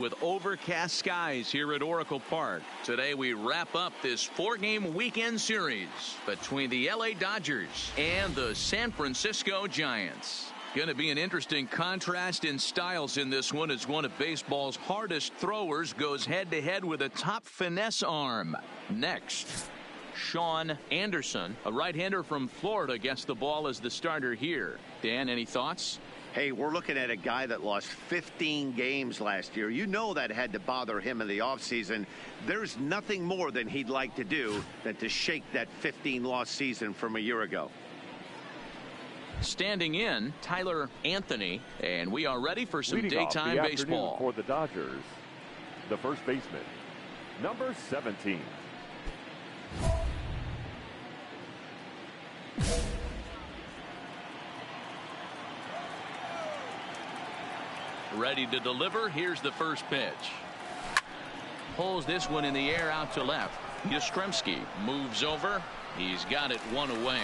With overcast skies here at Oracle Park. Today we wrap up this 4-game weekend series between the LA Dodgers and the San Francisco Giants. Going to be an interesting contrast in styles in this one as one of baseball's hardest throwers goes head-to-head with a top finesse arm. Next, Sean Anderson, a right-hander from Florida, gets the ball as the starter here. Dan, any thoughts? Hey, we're looking at a guy that lost 15 games last year. You know that had to bother him in the offseason. There's nothing more than he'd like to do than to shake that 15-loss season from a year ago. Standing in, Tyler Anthony, and we are ready for some Leading daytime off the baseball. For the Dodgers, the first baseman, number 17. Ready to deliver. Here's the first pitch. Pulls this one in the air out to left. Yastrzemski moves over. He's got it one away.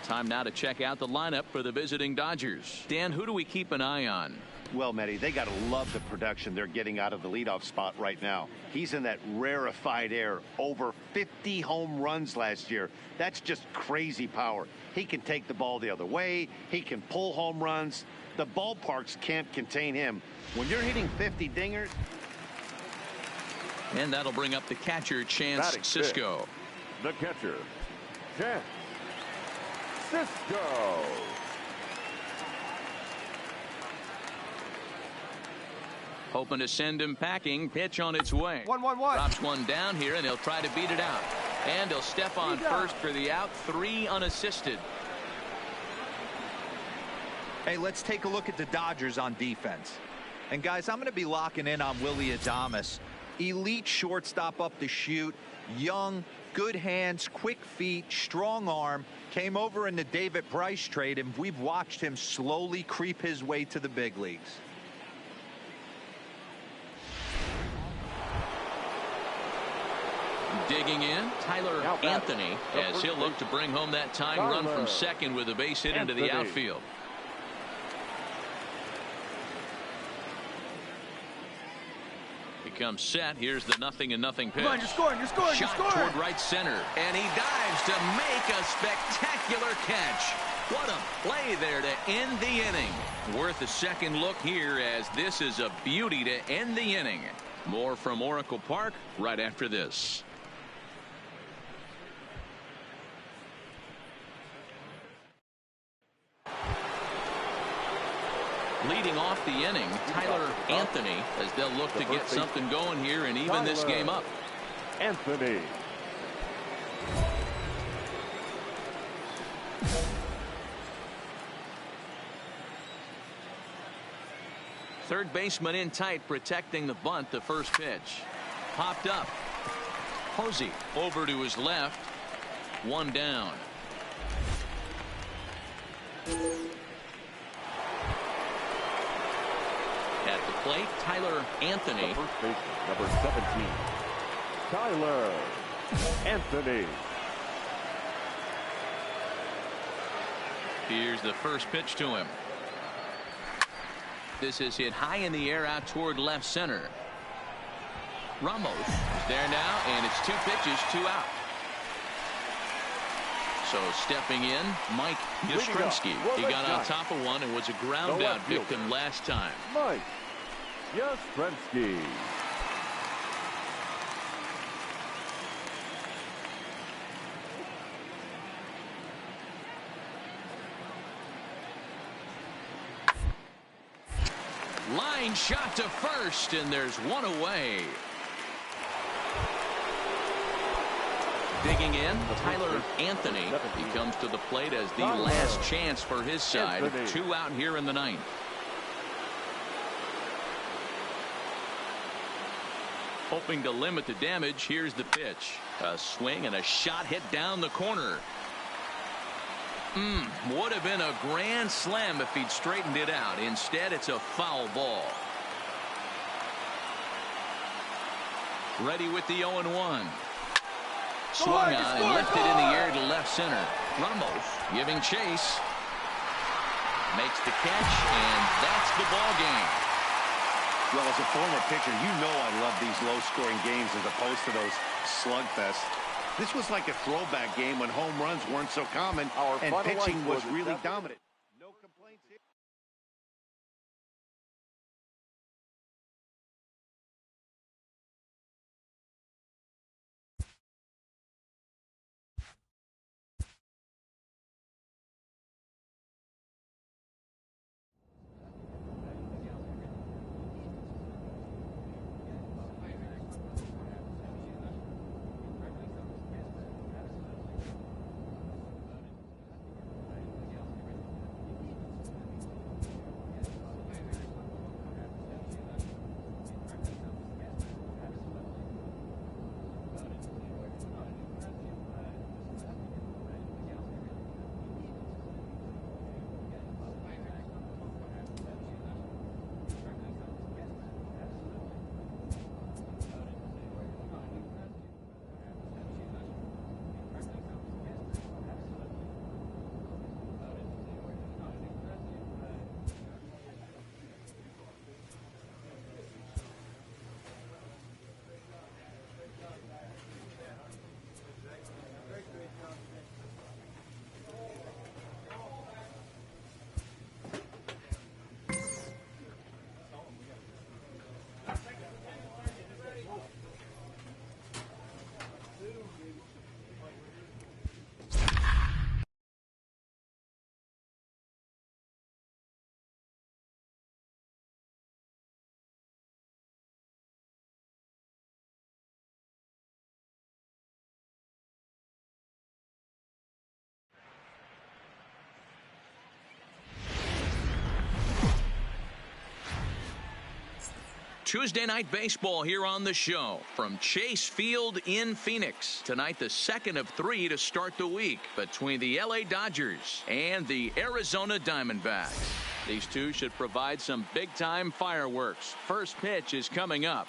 Time now to check out the lineup for the visiting Dodgers. Dan, who do we keep an eye on? Well, Mehdi, they got to love the production they're getting out of the leadoff spot right now. He's in that rarefied air. Over 50 home runs last year. That's just crazy power. He can take the ball the other way. He can pull home runs. The ballparks can't contain him. When you're hitting 50 dingers. And that'll bring up the catcher, Chance Sisco. The catcher, Chance Sisco. Hoping to send him packing. Pitch on its way. 1-1-1. Drops one down here, and he'll try to beat it out. And he'll step on first for the out. 3 unassisted. Hey, let's take a look at the Dodgers on defense. And, guys, I'm going to be locking in on Willy Adames. Elite shortstop up the chute. Young, good hands, quick feet, strong arm. Came over in the David Price trade, and we've watched him slowly creep his way to the big leagues. Digging in, Tyler Anthony, as he'll look to bring home that tying run from second with a base hit into the outfield. He comes set. Here's the 0-0 pitch. Come on, you're scoring, you're scoring, Shot you're scoring. toward right center, and he dives to make a spectacular catch. What a play there to end the inning. Worth a second look here, as this is a beauty to end the inning. More from Oracle Park right after this. Leading off the inning, Tyler Anthony, as they'll look to get something going here and even this game up. Anthony. Third baseman in tight, protecting the bunt. The first pitch popped up. Posey over to his left. One down. At the plate, Tyler Anthony. The first baseman, number 17. Tyler Anthony. Here's the first pitch to him. This is hit high in the air out toward left center. Ramos is there now, and it's 2 pitches, 2 out. So stepping in, Mike Yastrzemski. He got on top of one and was a ground out victim last time. Mike Yastrzemski. Line shot to first, and there's one away. Digging in, Tyler Anthony. He comes to the plate as the last chance for his side. 2 out here in the 9th. Hoping to limit the damage. Here's the pitch. A swing and a shot hit down the corner. Would have been a grand slam if he'd straightened it out. Instead, it's a foul ball. Ready with the 0-1. Swung on and lifted in the air to left center. Ramos giving chase. Makes the catch, and that's the ball game. Well, as a former pitcher, you know I love these low-scoring games as opposed to those slugfests. This was like a throwback game when home runs weren't so common and pitching was really dominant. No complaints here. Tuesday night baseball here on the show from Chase Field in Phoenix. Tonight, the second of 3 to start the week between the LA Dodgers and the Arizona Diamondbacks. These two should provide some big-time fireworks. First pitch is coming up.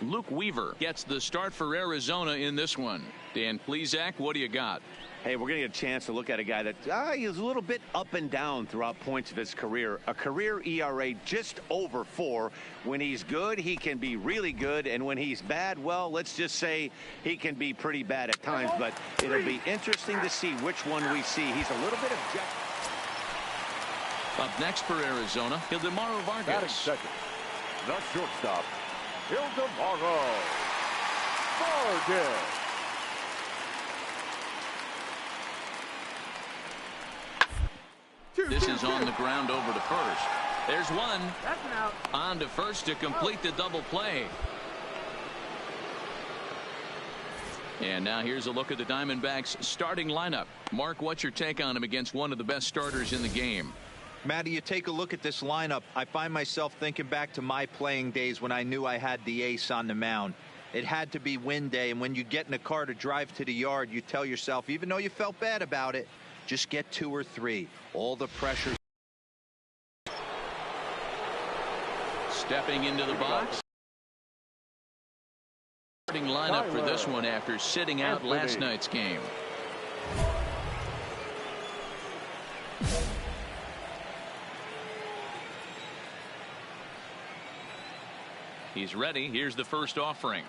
Luke Weaver gets the start for Arizona in this one. Dan Plesac, what do you got? Hey, we're going to get a chance to look at a guy that is a little bit up and down throughout points of his career. A career ERA just over 4. When he's good, he can be really good. And when he's bad, well, let's just say he can be pretty bad at times. But it'll be interesting to see which one we see. He's a little bit objective. Up next for Arizona, Ildemaro Vargas. Batting second, the shortstop, Ildemaro Vargas. This is on the ground over to first. There's one. That's an out. On to first to complete the double play. And now here's a look at the Diamondbacks starting lineup. Mark, what's your take on him against one of the best starters in the game? Matty, you take a look at this lineup. I find myself thinking back to my playing days when I knew I had the ace on the mound. It had to be win day, and when you get in a car to drive to the yard, you tell yourself, even though you felt bad about it, just get 2 or 3. All the pressure. Stepping into the box. Starting lineup for this one after sitting out last night's game. He's ready. Here's the first offering.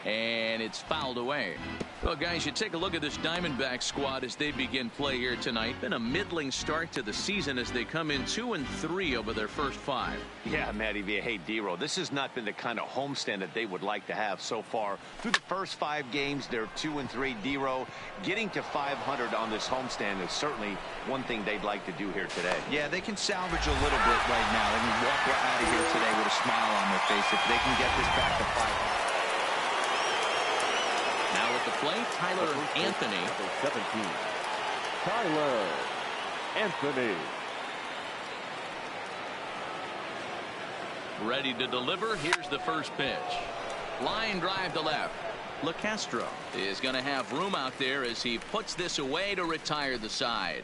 And it's fouled away. Well, guys, you take a look at this Diamondback squad as they begin play here tonight. Been a middling start to the season as they come in 2-3 over their first 5. Yeah, Matty V. Hey, D-Row, this has not been the kind of homestand that they would like to have so far. Through the first 5 games, they're 2-3. D-Row, getting to 500 on this homestand is certainly one thing they'd like to do here today. Yeah, they can salvage a little bit right now. They can walk out of here today with a smile on their face if they can get this back to 500. Now at the plate, Tyler Anthony. 17. Tyler Anthony. Ready to deliver. Here's the first pitch. Line drive to left. LeCastro is going to have room out there as he puts this away to retire the side.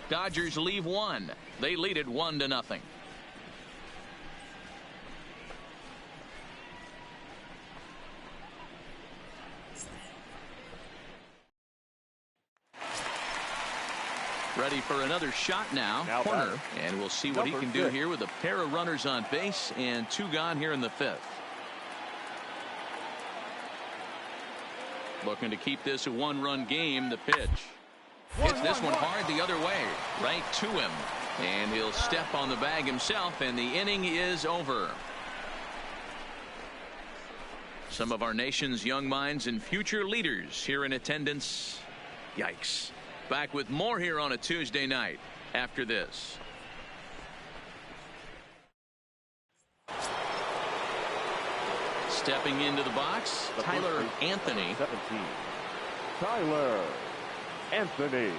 Dodgers leave 1. They lead it 1-0. Ready for another shot now. Corner. And we'll see what he can do here with a pair of runners on base and 2 gone here in the 5th. Looking to keep this a 1-run game. The pitch. Hits this one hard the other way. Right to him. And he'll step on the bag himself, and the inning is over. Some of our nation's young minds and future leaders here in attendance. Yikes. Back with more here on a Tuesday night after this. Stepping into the box, Tyler Anthony. 17. Tyler Anthony.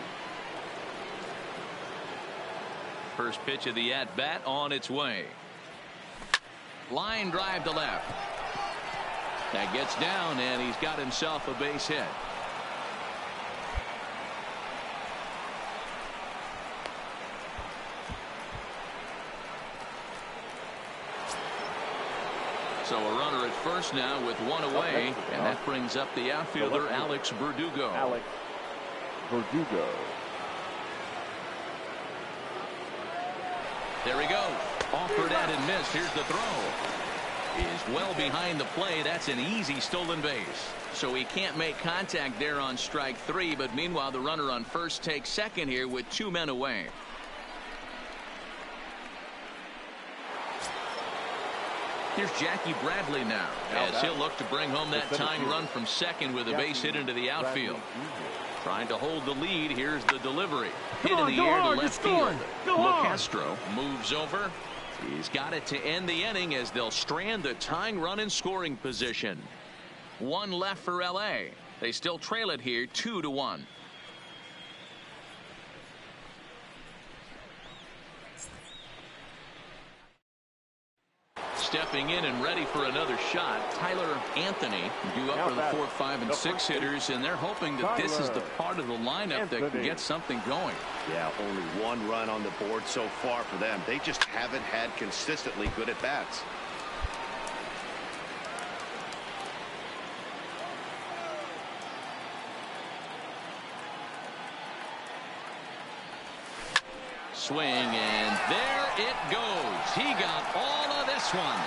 First pitch of the at-bat on its way. Line drive to left. That gets down, and he's got himself a base hit. So a runner at first now with 1 away, and that brings up the outfielder Alex Verdugo. Alex Verdugo. There he goes. Offered at and missed. Here's the throw. Is well behind the play. That's an easy stolen base. So he can't make contact there on strike 3, but meanwhile the runner on first takes second here with 2 men away. Here's Jackie Bradley now, as he'll look to bring home that tying run from second with a base hit into the outfield. Trying to hold the lead. Here's the delivery. Hit in the air to left field. Castro moves over. He's got it to end the inning as they'll strand the tying run in scoring position. 1 left for L.A. They still trail it here 2-1. Stepping in and ready for another shot, Tyler Anthony due up for the 4, 5, and 6 hitters, and they're hoping that this is the part of the lineup that can get something going. Yeah, only 1 run on the board so far for them. They just haven't had consistently good at bats. Swing, and there it goes. He got all of this one.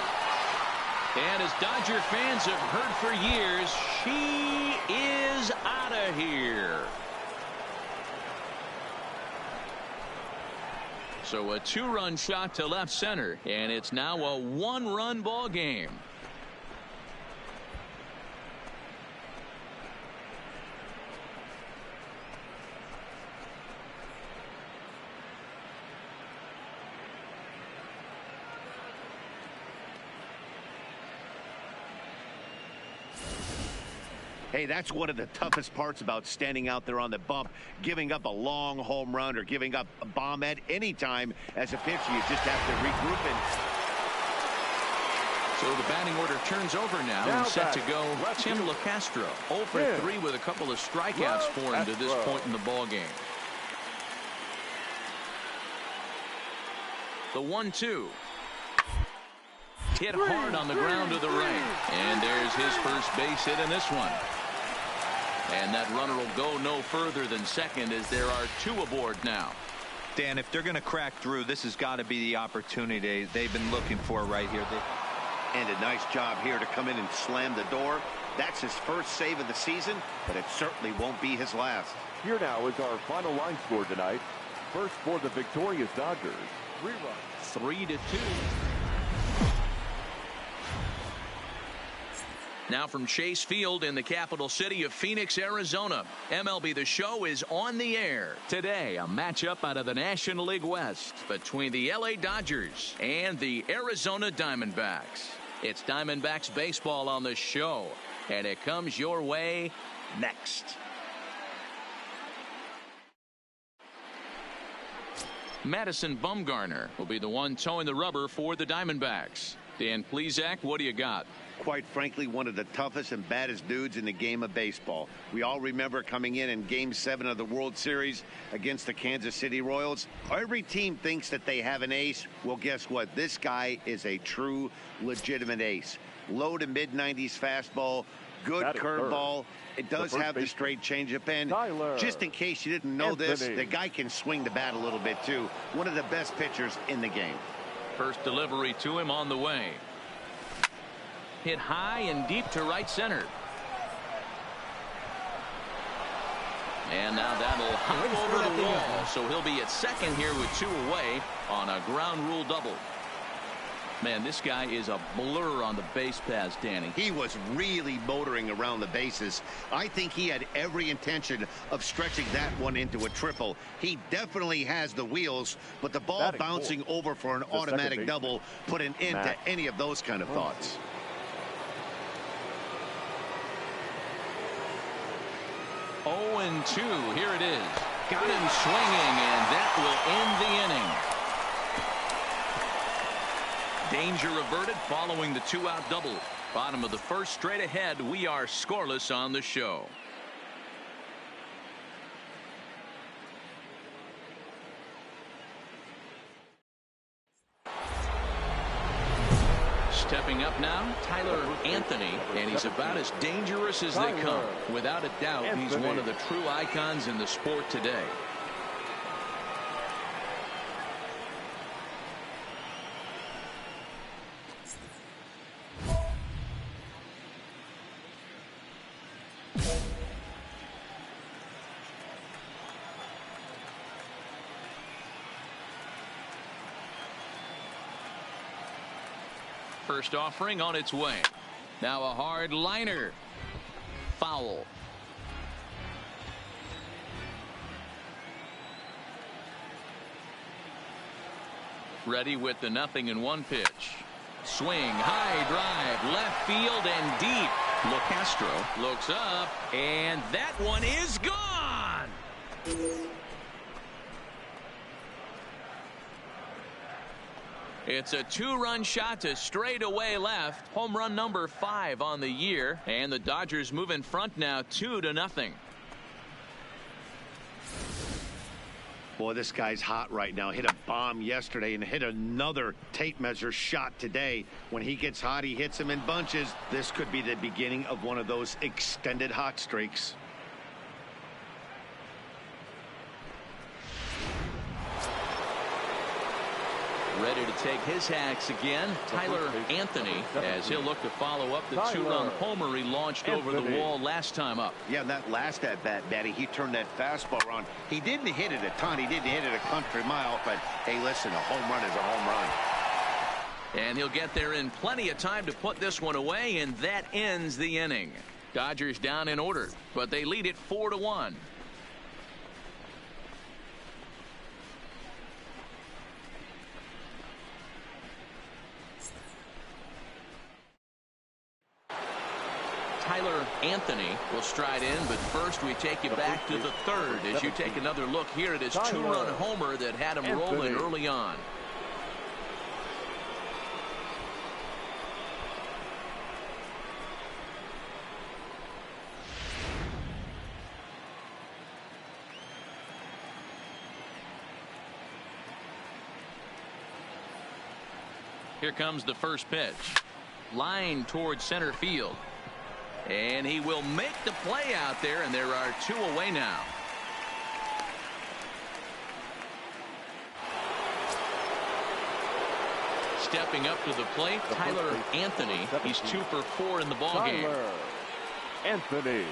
And as Dodger fans have heard for years, she is out of here. So a 2-run shot to left center, and it's now a 1-run ball game. Hey, that's one of the toughest parts about standing out there on the bump. Giving up a long home run or giving up a bomb at any time as a pitcher. You just have to regroup and. So the batting order turns over now and set to go Tim LeCastro. 0 for 3 with a couple of strikeouts for him to this point in the ball game. The 1-2. Hit hard on the ground to the right. And there's his first base hit in this one. And that runner will go no further than second as there are 2 aboard now. Dan, if they're going to crack through, this has got to be the opportunity they've been looking for right here. And a nice job here to come in and slam the door. That's his first save of the season, but it certainly won't be his last. Here now is our final line score tonight. First for the victorious Dodgers. 3-2. Now from Chase Field in the capital city of Phoenix, Arizona, MLB The Show is on the air. Today, a matchup out of the National League West between the LA Dodgers and the Arizona Diamondbacks. It's Diamondbacks baseball on the show, and it comes your way next. Madison Bumgarner will be the one towing the rubber for the Diamondbacks. Dan Plesac, what do you got? Quite frankly, one of the toughest and baddest dudes in the game of baseball. We all remember coming in Game 7 of the World Series against the Kansas City Royals. Every team thinks that they have an ace. Well, guess what? This guy is a true, legitimate ace. Low to mid-90s fastball, good Batting curveball. third. It does have the straight changeup. And just in case you didn't know this, the guy can swing the bat a little bit too. One of the best pitchers in the game. First delivery to him on the way. Hit high and deep to right center. And now that'll hop over the wall, so he'll be at second here with 2 away on a ground rule double. Man, this guy is a blur on the base paths, Danny. He was really motoring around the bases. I think he had every intention of stretching that one into a triple. He definitely has the wheels, but the ball bouncing over for an automatic double put an end to any of those kind of thoughts. And 2. Here it is. Got him swinging, and that will end the inning. Danger averted following the 2-out double. Bottom of the first, straight ahead. We are scoreless on the show. Stepping up now, Tyler Anthony, and he's about as dangerous as they come. Without a doubt, he's one of the true icons in the sport today. First offering on its way. Now a hard liner. Foul. Ready with the 0-1 pitch. Swing, high drive, left field and deep. LeCastro looks up, and that one is gone. It's a 2-run shot to straightaway left. Home run number 5 on the year. And the Dodgers move in front now 2-0. Boy, this guy's hot right now. Hit a bomb yesterday and hit another tape measure shot today. When he gets hot, he hits them in bunches. This could be the beginning of one of those extended hot streaks. Ready to take his hacks again, Tyler Anthony, as he'll look to follow up the 2-run homer he launched over the wall last time up. Yeah, that last at-bat, Batty, he turned that fastball around. He didn't hit it a ton. He didn't hit it a country mile, but hey, listen, a home run is a home run. And he'll get there in plenty of time to put this one away, and that ends the inning. Dodgers down in order, but they lead it 4-1. Tyler Anthony will stride in, but first we take you back to the third as you take another look here at his 2-run homer that had him rolling early on. Here comes the first pitch. Line towards center field. And he will make the play out there, and there are 2 away now. Stepping up to the plate, Tyler Anthony. He's 2 for 4 in the ballgame. Anthony.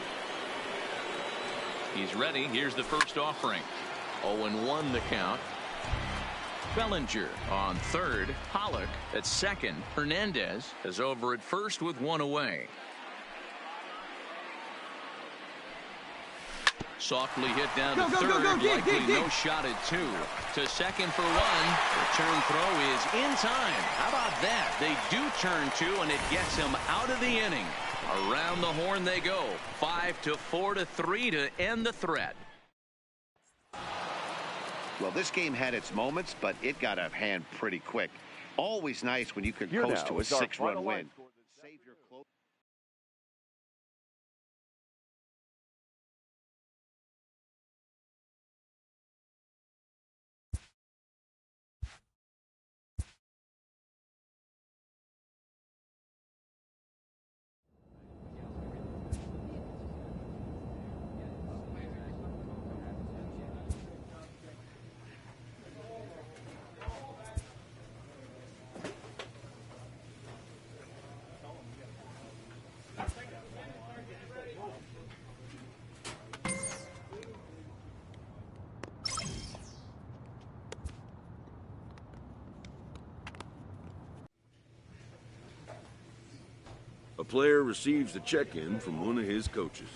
He's ready. Here's the first offering. 0-1 the count. Bellinger on third. Pollock at second. Hernandez is over at first with 1 away. Softly hit down to third, likely no shot at 2. To second for 1. Return throw is in time. How about that? They do turn 2, and it gets him out of the inning. Around the horn they go. 5-4 to 3 to end the threat. Well, this game had its moments, but it got out of hand pretty quick. Always nice when you can coast to a 6-run win. player receives a check-in from one of his coaches.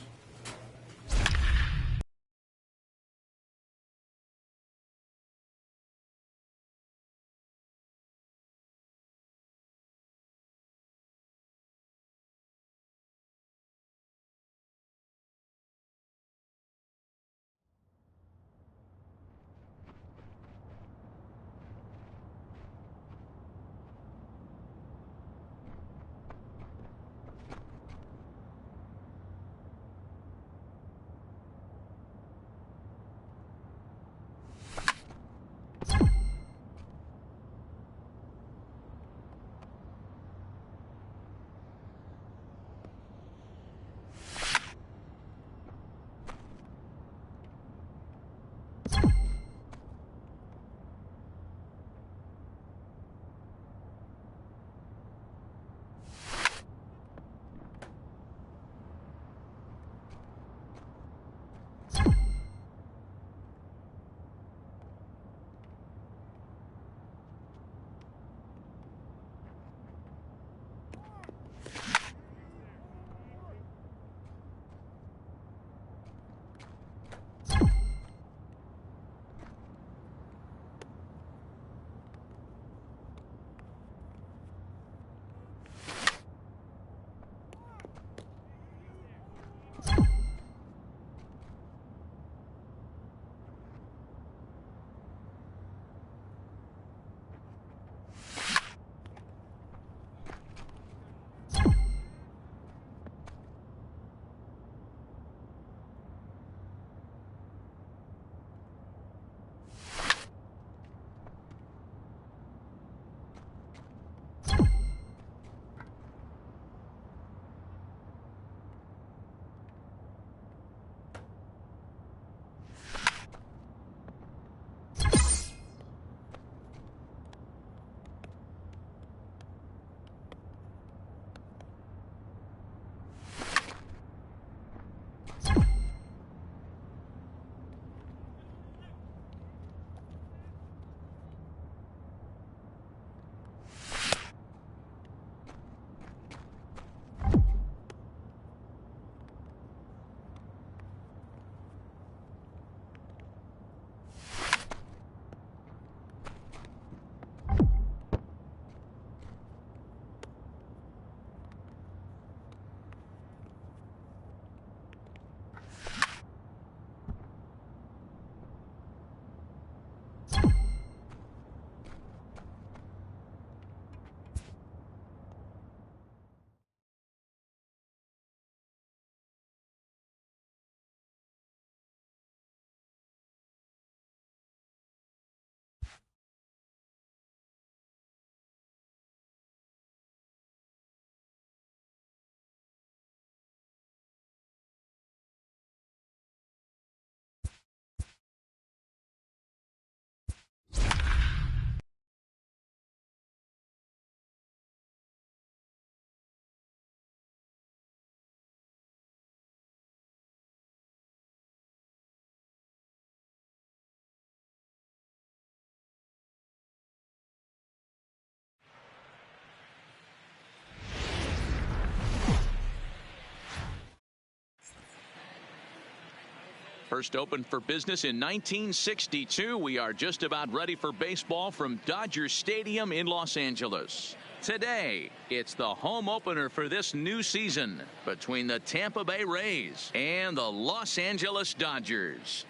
First opened for business in 1962. We are just about ready for baseball from Dodger Stadium in Los Angeles. Today, it's the home opener for this new season between the Tampa Bay Rays and the Los Angeles Dodgers.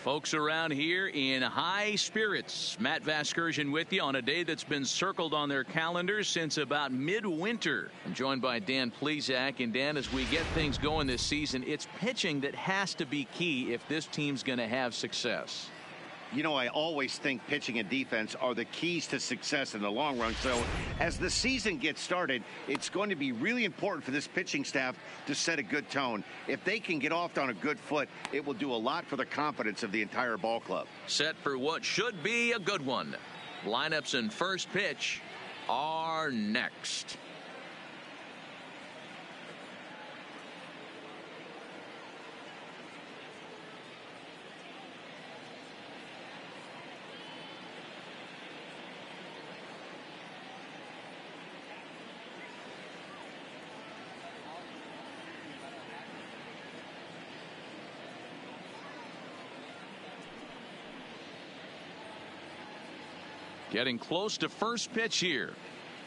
Folks around here in high spirits. Matt Vasgersian with you on a day that's been circled on their calendars since about midwinter. I'm joined by Dan Plesac. And Dan, as we get things going this season, it's pitching that has to be key if this team's going to have success. You know, I always think pitching and defense are the keys to success in the long run. So as the season gets started, it's going to be really important for this pitching staff to set a good tone. If they can get off on a good foot, it will do a lot for the confidence of the entire ball club. Set for what should be a good one. Lineups and first pitch are next. Getting close to first pitch here.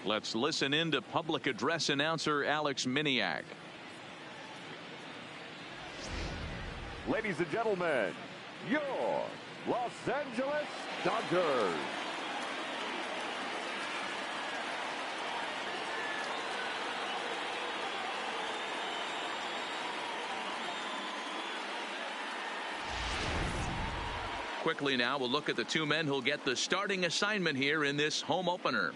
Let's listen in to public address announcer Alex Miniak. Ladies and gentlemen, your Los Angeles Dodgers. Quickly now, we'll look at the two men who'll get the starting assignment here in this home opener.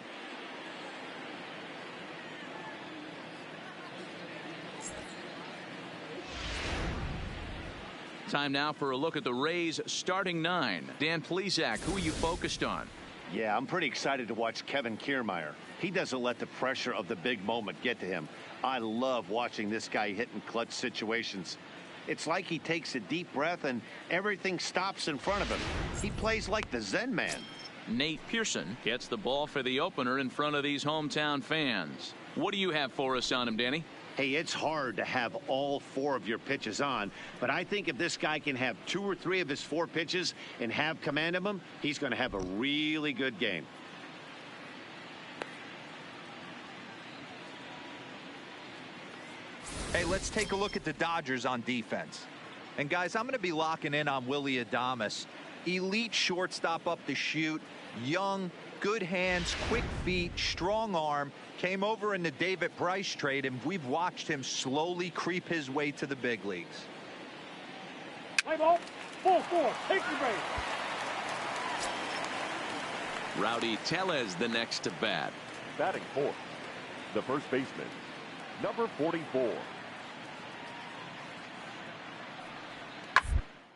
Time now for a look at the Rays starting nine. Dan Plesac, who are you focused on? Yeah, I'm pretty excited to watch Kevin Kiermaier. He doesn't let the pressure of the big moment get to him. I love watching this guy hit in clutch situations. It's like he takes a deep breath and everything stops in front of him. He plays like the Zen man. Nate Pearson gets the ball for the opener in front of these hometown fans. What do you have for us on him, Danny? Hey, it's hard to have all four of your pitches on, but I think if this guy can have 2 or 3 of his 4 pitches and have command of them, he's going to have a really good game. Hey, let's take a look at the Dodgers on defense. And guys, I'm going to be locking in on Willy Adames. Elite shortstop up the chute, young, good hands, quick feet, strong arm. Came over in the David Price trade, and we've watched him slowly creep his way to the big leagues. Play ball, full force, take your base. Rowdy Tellez the next to bat. Batting fourth, the first baseman, number 44.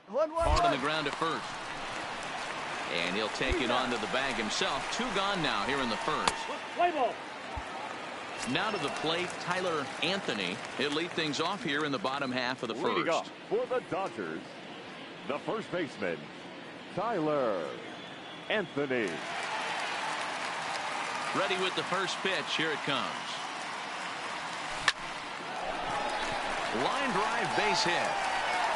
Hard on the ground at first. And he'll take it onto the bag himself. 2 gone now here in the first. Play ball. Now to the plate, Tyler Anthony. He'll lead things off here in the bottom half of the Leading first. off for the Dodgers, the first baseman, Tyler Anthony. Ready with the first pitch. Here it comes. Line drive, base hit.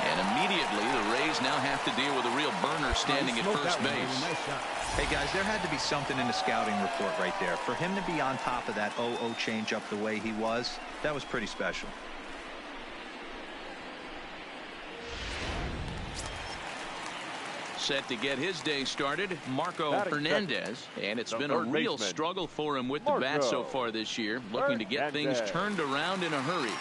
And immediately the Rays now have to deal with a real burner standing at first base. Hey guys, there had to be something in the scouting report right there. For him to be on top of that 0-0 changeup the way he was, that was pretty special. Set to get his day started, Marco Hernandez. And it's been a real struggle for him with the bat so far this year. Looking to get things turned around in a hurry.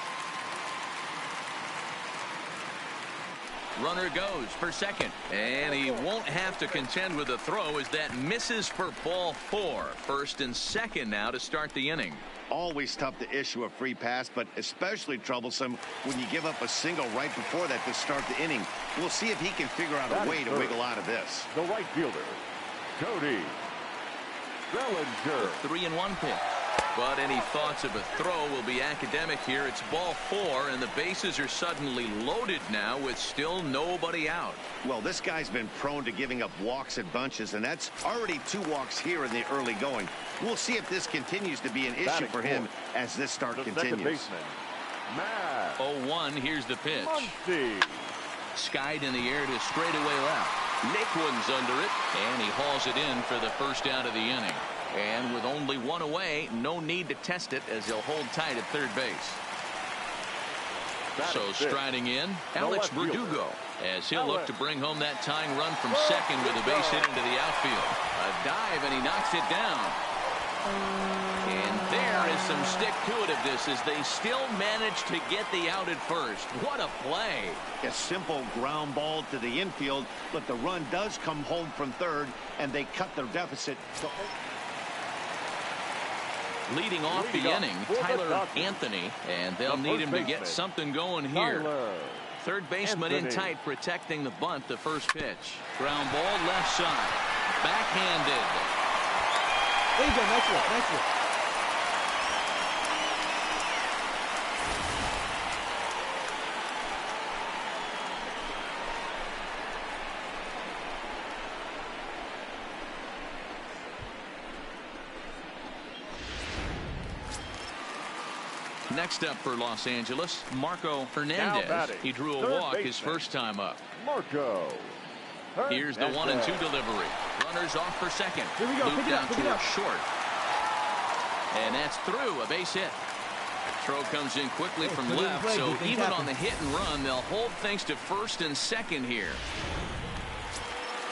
Runner goes for second, and he won't have to contend with a throw as that misses for ball 4. First and second now to start the inning. Always tough to issue a free pass, but especially troublesome when you give up a single right before that to start the inning. We'll see if he can figure out a way to wiggle out of this. The right fielder, Cody Bellinger. 3-1 pitch. But any thoughts of a throw will be academic here. It's ball 4, and the bases are suddenly loaded now with still nobody out. Well, this guy's been prone to giving up walks at bunches, and that's already 2 walks here in the early going. We'll see if this continues to be an issue for him as this start continues. 0-1, here's the pitch. Muncy. Skied in the air to straightaway left. Naquin's under it, and he hauls it in for the first out of the inning. And with only 1 away, no need to test it as he'll hold tight at third base. So striding in, Alex Verdugo, as he'll look to bring home that tying run from second with a base hit into the outfield. A dive, and he knocks it down. And there is some stick to it of this as they still manage to get the out at first. What a play. A simple ground ball to the infield, but the run does come home from third, and they cut their deficit to leading off the inning, Tyler Anthony, and they'll need him to get something going here. Third baseman in tight, protecting the bunt, the first pitch. Ground ball left side. Backhanded. There you go, nice work, nice work. Next up for Los Angeles, Marco Hernandez. He drew a walk his first time up. Marco Here's the 1-2 delivery. Runners off for second. Here we go. Loop Pick it down up, pick it toward up. short. And that's through. A base hit. Throw comes in quickly from put it in left, play. so Good things even happen. on the hit and run, they'll hold things to first and second here.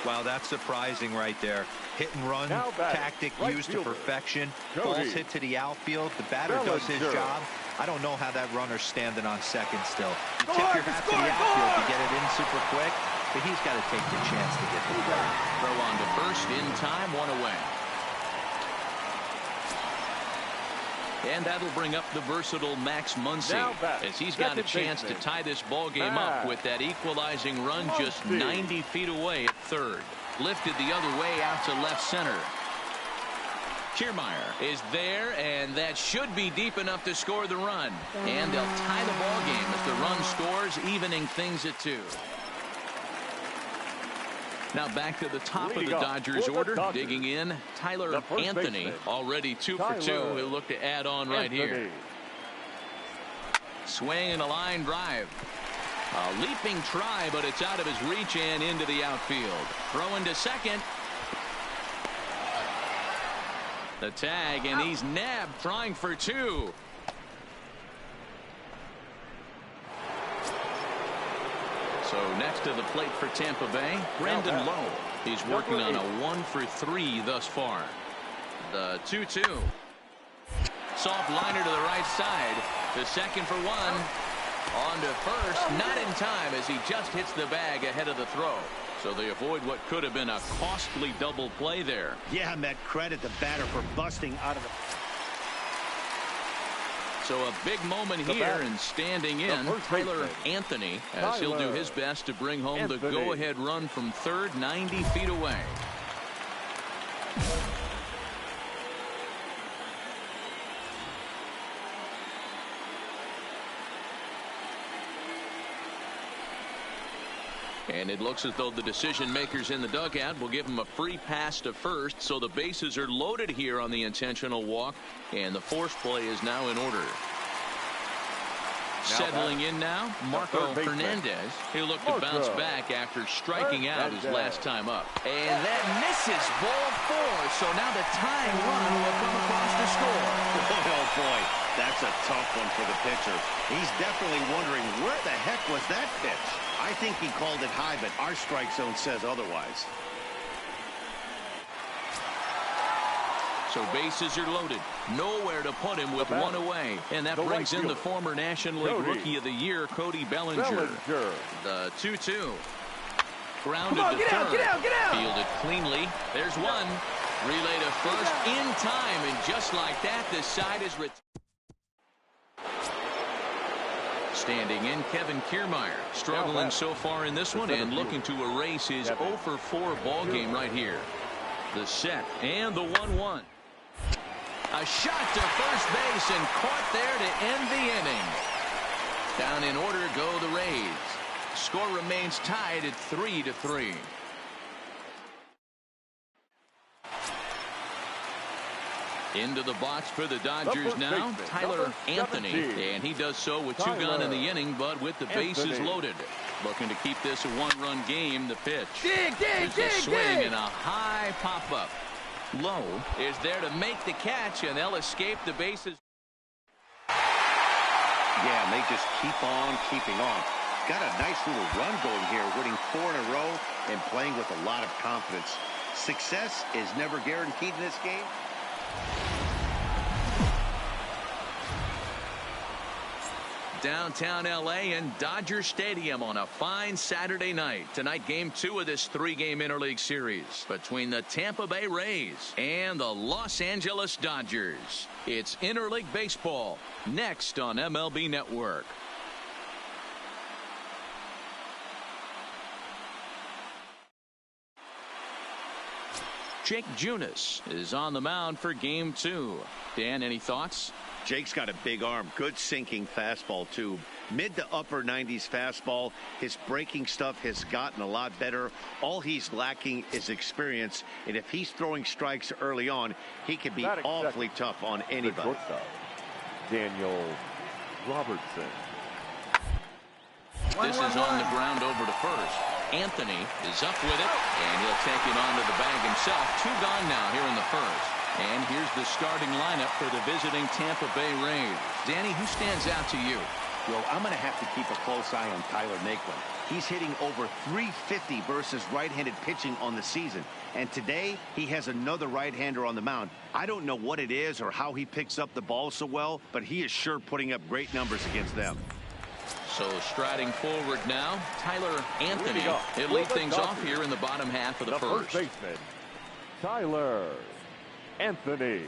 Wow, that's surprising right there. Hit and run Now batting, tactic right used fielder, to perfection. Cody. Balls hit to the outfield. The batter does his Bellinger. job. I don't know how that runner's standing on second still. You Go tip hard, your hat to score, the go outfield to hard. get it in super quick, but he's got to take the chance to get the play. Throw on to first in time, one away. And that'll bring up the versatile Max Muncy, Now batting, as he's got a second chance to baseman, tie this ball game up Max with that equalizing run just Muncy. 90 feet away at third. Lifted the other way out to left center. Kiermaier is there, and that should be deep enough to score the run. And they'll tie the ball game as the run scores, evening things at 2. Now back to the top of the Leading off Dodgers for the order. Dodgers, Digging in, Tyler the first Anthony, baseman, already 2 for Tyler 2. He'll look to add on right here. Anthony. Swing and a line drive. A leaping try, but it's out of his reach and into the outfield. Throwing to second. The tag, and he's nabbed, trying for 2. So next to the plate for Tampa Bay, Brandon Lowe. He's working on a 1 for 3 thus far. The 2-2. Soft liner to the right side. To second for 1. On to first, not in time as he just hits the bag ahead of the throw. So they avoid what could have been a costly double play there. Yeah, Met, credit the batter for busting out of the... So a big moment The here, batter, and standing the in, first Tyler baseman, Anthony, as he'll do Tyler his best to bring home the Anthony. go-ahead run from third, 90 feet away. And it looks as though the decision makers in the dugout will give him a free pass to first, so the bases are loaded here on the intentional walk, and the force play is now in order. Settling in now, Marco Hernandez. He'll look to bounce back after striking out his last time up. And that misses ball 4, so now the tying run will come across to score. Oh, boy, that's a tough one for the pitcher. He's definitely wondering, where the heck was that pitch? I think he called it high, but our strike zone says otherwise. So bases are loaded. Nowhere to put him with 1 away. And that brings in the former National League Rookie of the Year, Cody Bellinger. The 2-2. Grounded to third. Get out! Fielded cleanly. There's 1. Relay to first in time. And just like that, this side is retired. Standing in, Kevin Kiermaier. Struggling so far in this one and looking to erase his 0 for 4 ball game right here. The set and the 1-1. A shot to first base and caught there to end the inning. Down in order go the Rays. Score remains tied at 3-3. Into the box for the Dodgers now, Tyler Anthony. And he does so with 2 gone in the inning, but with the bases loaded. Looking to keep this a 1-run game, the pitch. There's a swing and a high pop-up. Lowe is there to make the catch, and they'll escape the bases. Yeah, and they just keep on keeping on. Got a nice little run going here, winning 4 in a row and playing with a lot of confidence. Success is never guaranteed in this game. Downtown L.A. and Dodger Stadium on a fine Saturday night. Tonight, Game 2 of this 3-game interleague series between the Tampa Bay Rays and the Los Angeles Dodgers. It's interleague baseball next on MLB Network. Jake Junis is on the mound for Game 2. Dan, any thoughts? Jake's got a big arm, good sinking fastball too. Mid to upper 90s fastball. His breaking stuff has gotten a lot better. All he's lacking is experience, and if he's throwing strikes early on, he can be awfully tough on anybody. Daniel Robertson. This is on the ground over to first. Anthony is up with it, and he'll take it onto the bag himself. 2 gone now here in the first. And here's the starting lineup for the visiting Tampa Bay Rays. Danny, who stands out to you? Well, I'm going to have to keep a close eye on Tyler Naquin. He's hitting over 350 versus right-handed pitching on the season. And today, he has another right-hander on the mound. I don't know what it is or how he picks up the ball so well, but he is sure putting up great numbers against them. So striding forward now, Tyler Anthony. He'll lead things off here in the bottom half of the first. First baseman, Tyler Anthony.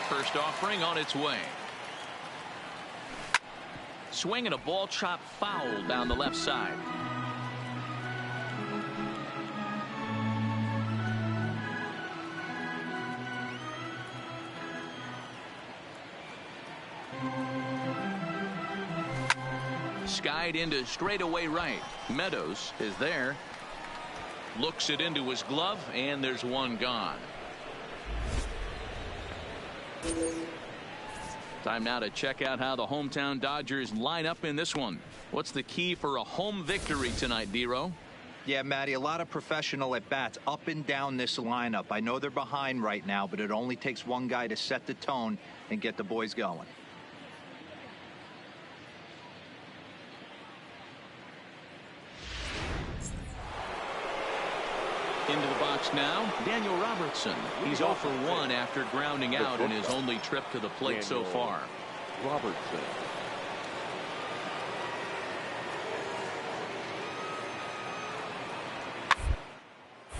First offering on its way. Swing and a ball chop foul down the left side. Skied into straightaway right. Meadows is there. Looks it into his glove, and there's one gone. Time now to check out how the hometown Dodgers line up in this one. What's the key for a home victory tonight, D-Row? Yeah, Matty, a lot of professional at-bats up and down this lineup. I know they're behind right now, but it only takes one guy to set the tone and get the boys going. Into the box now, Daniel Robertson. He's 0 for 1 after grounding out in his only trip to the plate so far. Robertson.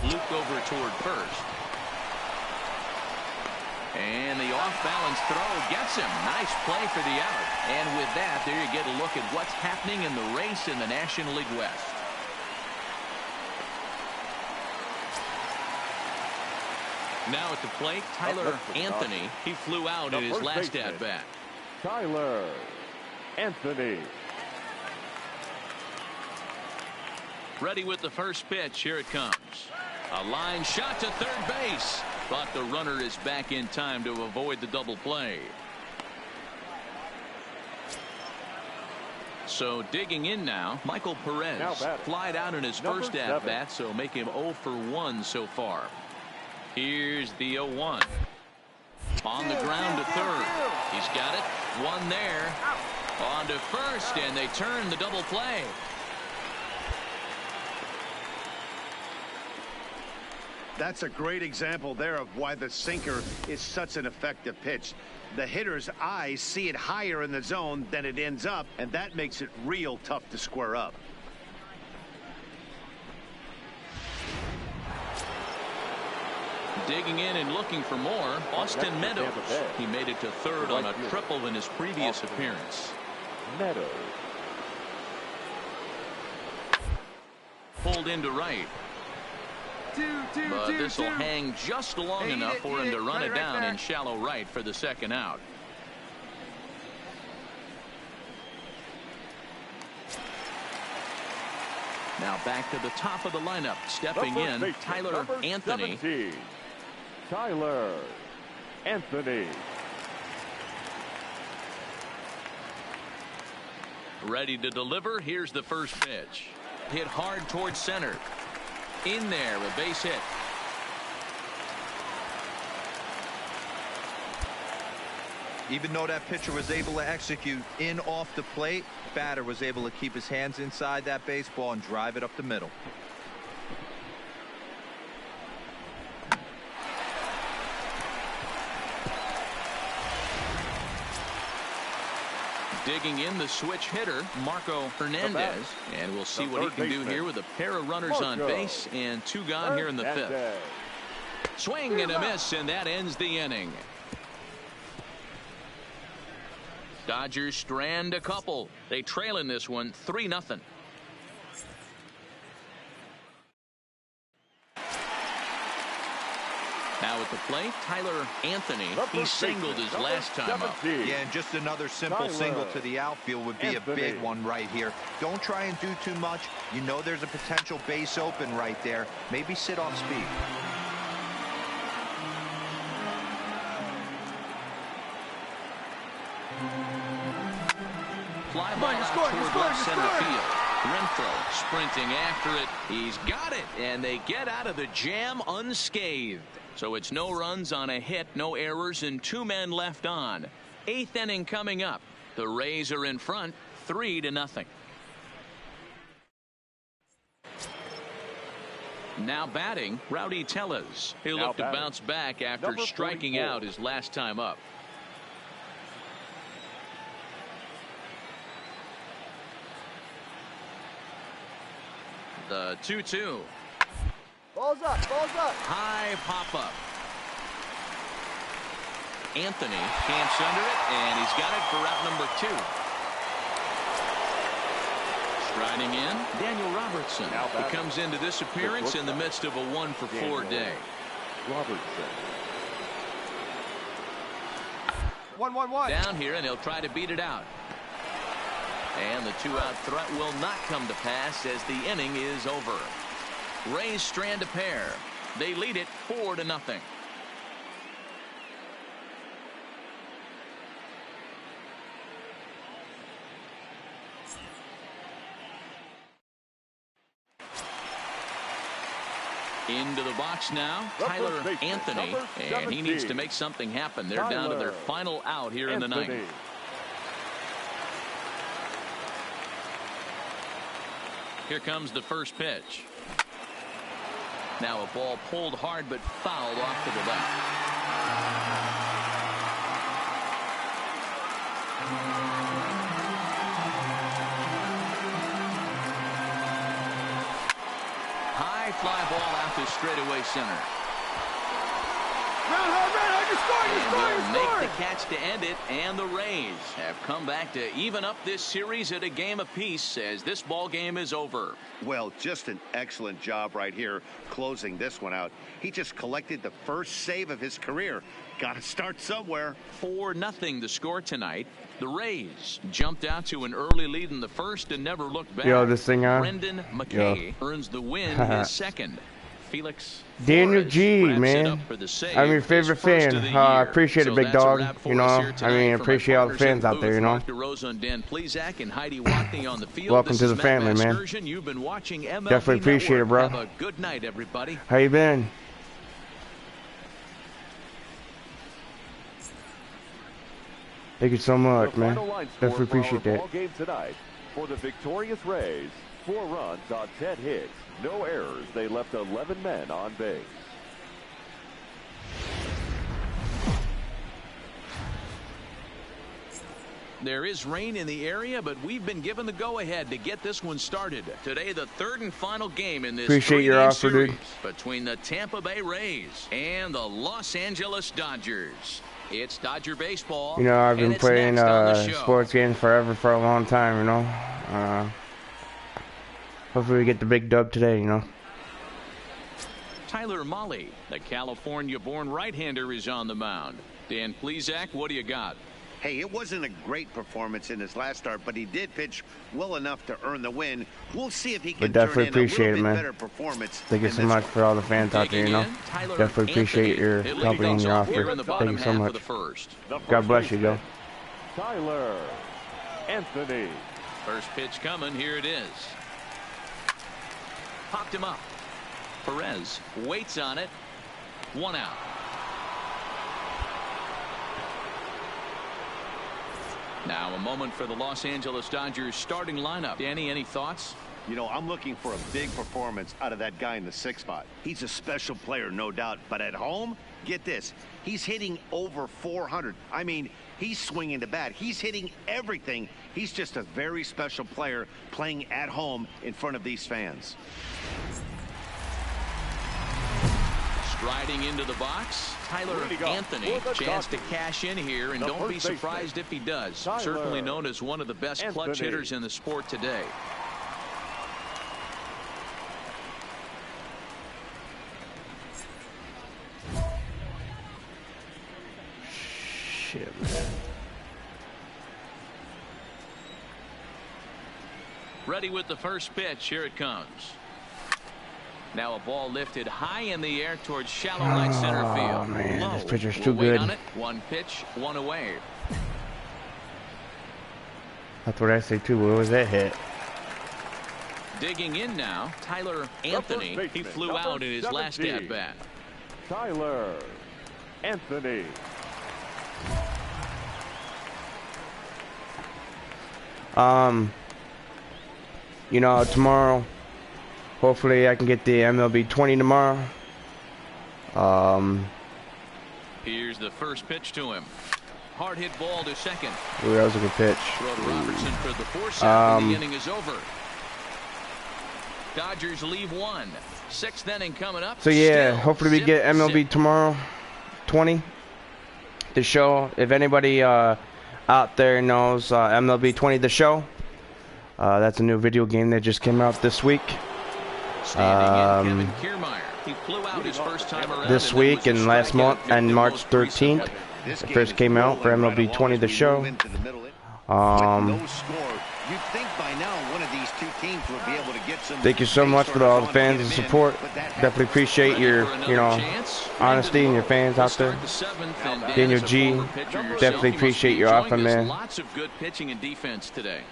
Luke over toward first. And the off-balance throw gets him. Nice play for the out. And with that, there you get a look at what's happening in the race in the National League West. Now at the plate, Tyler Anthony. He flew out in his last at-bat. Tyler Anthony. Ready with the first pitch. Here it comes. A line shot to third base. But the runner is back in time to avoid the double play. So digging in now, Michael Perez flied out in his first at-bat, so make him 0 for 1 so far. Here's the 0-1. On the ground to third. He's got it. One there. On to first, and they turn the double play. That's a great example there of why the sinker is such an effective pitch. The hitter's eyes see it higher in the zone than it ends up, and that makes it real tough to square up. Digging in and looking for more, Austin Meadows. He made it to third on a triple in his previous appearance. Meadows. Pulled into right. But this will hang just long enough for him to run it down in shallow right for the second out. Now back to the top of the lineup. Stepping in, Tyler Anthony. 17. Tyler Anthony. Ready to deliver. Here's the first pitch. Hit hard towards center. In there, a base hit. Even though that pitcher was able to execute in off the plate, batter was able to keep his hands inside that baseball and drive it up the middle. Digging in, the switch hitter, Marco Hernandez. And we'll see what he can do here with a pair of runners on base and 2 gone here in the 5th. Swing and a miss, and that ends the inning. Dodgers strand a couple. They trail in this one 3-0. Now at the plate, Tyler Anthony. He singled his last time up. Yeah, and just another simple single to the outfield would be a big one right here. Don't try and do too much. You know there's a potential base open right there. Maybe sit off speed. Fly ball out toward left center field. Renfroe sprinting after it. He's got it, and they get out of the jam unscathed. So it's no runs on a hit, no errors, and 2 men left on. 8th inning coming up. The Rays are in front, 3-0. Now batting, Rowdy Tellez. He'll look to bounce back after striking out his last time up. The 2-2. Balls up, balls up. High pop up. Anthony camps under it, and he's got it for route number 2. Striding in, Daniel Robertson. He comes into this appearance in the midst of a 1-for-4 day. Robertson. 1-1-1. Down here, and he'll try to beat it out. And the 2-out threat will not come to pass as the inning is over. Rays strand a pair. They lead it 4-0. Into the box now, Tyler Anthony, and he needs to make something happen. They're down to their final out here in the ninth. Here comes the first pitch. Now a ball pulled hard but fouled off to the left. High fly ball out to straightaway center. And they'll make the catch to end it, and the Rays have come back to even up this series at a game apiece as this ball game is over. Well, just an excellent job right here closing this one out. He just collected the first save of his career. Got to start somewhere. 4-0 the score tonight. The Rays jumped out to an early lead in the first and never looked back. Yo, this thing on. Brendan McKay earns the win, his second. Felix Daniel G, man. I'm your favorite fan. I appreciate it, big dog. You know, I mean, appreciate all the fans out there, you know. Welcome to the family, man. Definitely appreciate it, bro. Have a good night, everybody. How you been? Thank you so much, man. Definitely appreciate that. Game tonight for the victorious Rays. 4 runs on 10 hits. No errors. They left 11 men on base. There is rain in the area, but we've been given the go-ahead to get this one started. Today, the third and final game in this appreciate your offer, dude, between the Tampa Bay Rays and the Los Angeles Dodgers. It's Dodger baseball. You know, I've been playing sports games forever for a long time, you know. Hopefully we get the big dub today, you know. Tyler Mahle, the California-born right-hander, is on the mound. Dan Plesac, what do you got? Hey, it wasn't a great performance in his last start, but he did pitch well enough to earn the win. We'll see if he can turn in a little bit better performance. Thank you so much for all the fans out there, you know. Definitely appreciate your company and your offer. Thank you so much. God bless you, Joe. Tyler Anthony. First pitch coming. Here it is. Popped him up. Perez waits on it. 1 out. Now a moment for the Los Angeles Dodgers starting lineup. Danny, any thoughts? You know, I'm looking for a big performance out of that guy in the 6th spot. He's a special player, no doubt. But at home, get this. He's hitting over 400. I mean, he's swinging the bat. He's hitting everything. He's just a very special player playing at home in front of these fans. Striding into the box, Tyler Anthony. Chance to cash in here, and don't be surprised if he does. Certainly known as one of the best clutch hitters in the sport today. Shit, man. Ready with the first pitch. Here it comes. Now a ball lifted high in the air towards shallow right center field. Oh, man, low. this pitcher's too good. On it. 1 pitch, 1 away. That's what I say too. Where was that hit? Digging in now, Tyler Anthony. He flew out in his last at-bat. Tyler Anthony. You know, tomorrow, hopefully I can get the MLB 20 tomorrow. Here's the first pitch to him. Hard hit ball to second. Ooh, that was a good pitch. Throw to Robertson for the force out, and the inning is over. Dodgers leave one. Sixth inning coming up. So yeah, Still hopefully we get MLB tomorrow, 20. The show. If anybody out there knows MLB 20, the show. That's a new video game that just came out this week. Kevin Kiermaier. He flew out his first time around this week and last month and March 13th. It first came out for MLB 20, the show. Thank you so much for all the fans and support. Definitely appreciate your, honesty and your fans out there. Daniel G, definitely appreciate your offer, man. Lots of good pitching and defense today.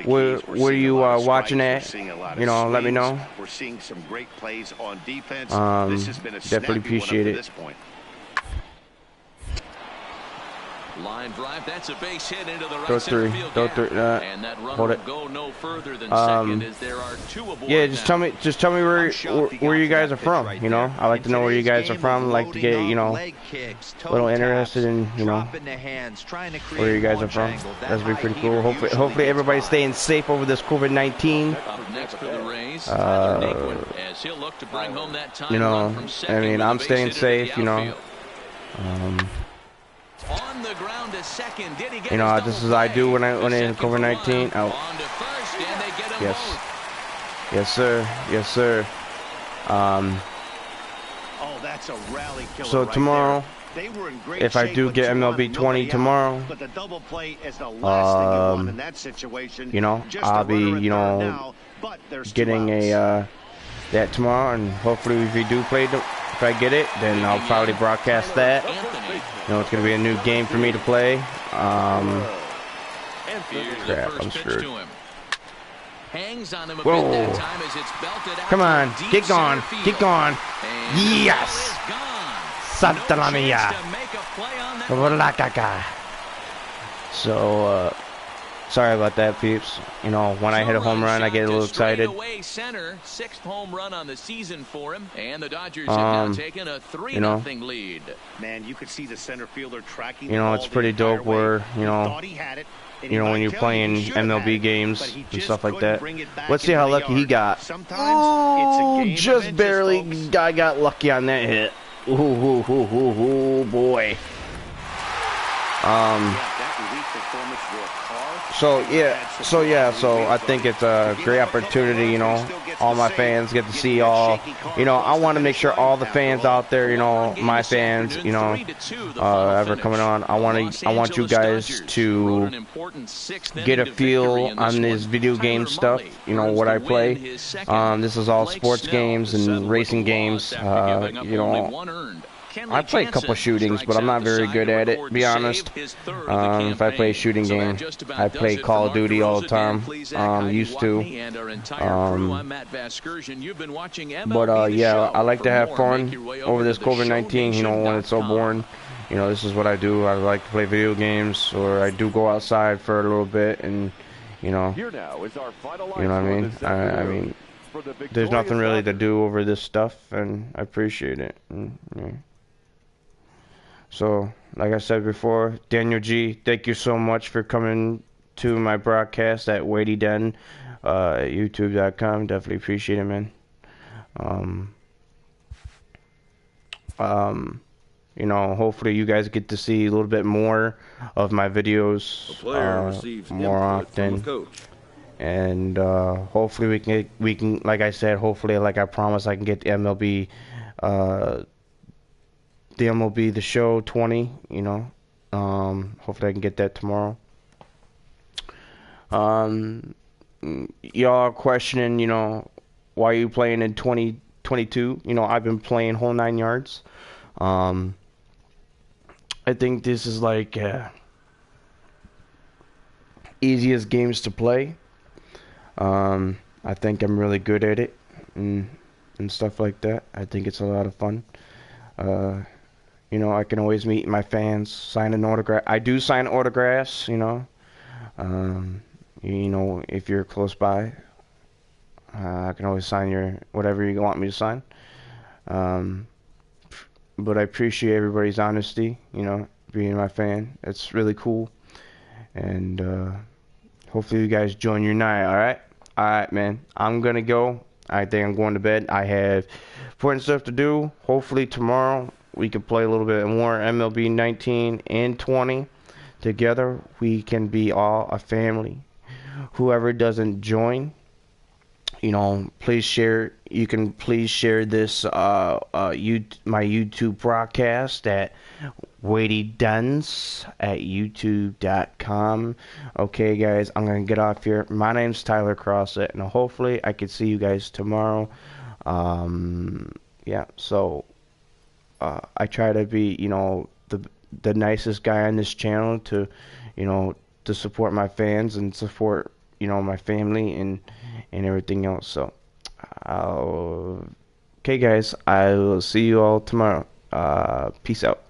Where are you watching at? Let me know. We're seeing some great plays on defense. This has been a definitely appreciate it. Line drive, that's a base hit into the right center field gap. And that run will go no further than second as there are two aboard. Yeah, just tell me where you guys are from, I like to know where you guys are from. I like to get, a little interested in, where you guys are from. That'd be pretty cool. Hopefully everybody's staying safe over this COVID-19. Up next for the Rays, as he'll look to bring home that time run from second. I'm staying safe, On the ground to second. Did he get this is what I do when I in COVID-19. Out. Yes, sir. Yes, sir. That's a rally killer. So tomorrow, if I do get MLB 20 tomorrow, but the double play is the last thing you want in that situation. I'll be, getting that tomorrow, and hopefully if you do play if I get it, then I'll probably broadcast that. It's going to be a new game for me to play. Crap, I'm screwed. Whoa. Come on, get gone, get gone. Yes! Santa la mia. So, sorry about that, peeps. When I hit a home run, I get a little excited. Sixth home run on the season for him, and the Dodgers have now taken a 3-0 lead. Man, you could see the center fielder tracking. It's pretty dope where, when you're playing MLB games and stuff like that. Let's see how lucky he got. Oh, just barely. Guy got lucky on that hit. Ooh, boy. So I think it's a great opportunity, all my fans get to see all, I want to make sure all the fans out there, my fans, ever coming on, I want you guys to get a feel on this video game stuff, what I play. This is all sports games and racing games, I play a couple shootings, but I'm not very good at it, to be honest. If I play a shooting game, I play Call of Duty all the time. Used to. But yeah, I like to have fun over this COVID-19, when it's so boring. This is what I do. I like to play video games, or I do go outside for a little bit, and, you know what I mean? I mean, there's nothing really to do over this stuff, and I appreciate it. So, like I said before, Daniel G, thank you so much for coming to my broadcast at weighty-den, youtube.com. Definitely appreciate it, man. You know, hopefully you guys get to see a little bit more of my videos more often. And hopefully we can, like I said, hopefully, like I promised, I can get the MLB the show 20, you know. Hopefully I can get that tomorrow. Y'all are questioning, you know, why are you playing in 2022? You know, I've been playing whole 9 yards. I think this is like easiest games to play. I think I'm really good at it and stuff like that. I think it's a lot of fun. You know, I can always meet my fans, sign an autograph. I do sign autographs, you know. You know, if you're close by, I can always sign your whatever you want me to sign. But I appreciate everybody's honesty, you know, being my fan. It's really cool. And hopefully you guys join your night, all right? All right, man. I'm going to go. I think I'm going to bed. I have important stuff to do. Hopefully tomorrow we can play a little bit more MLB 19 and 20 together. We can be all a family. Whoever doesn't join, you know, please share. You can please share this my YouTube broadcast at weighty-dens at youtube.com. Okay, guys, I'm gonna get off here. My name's Tyler Crossett, and hopefully I can see you guys tomorrow. Yeah, so I try to be, you know, the nicest guy on this channel to, you know, to support my fans and support, you know, my family and everything else. So, okay, guys, I will see you all tomorrow. Peace out.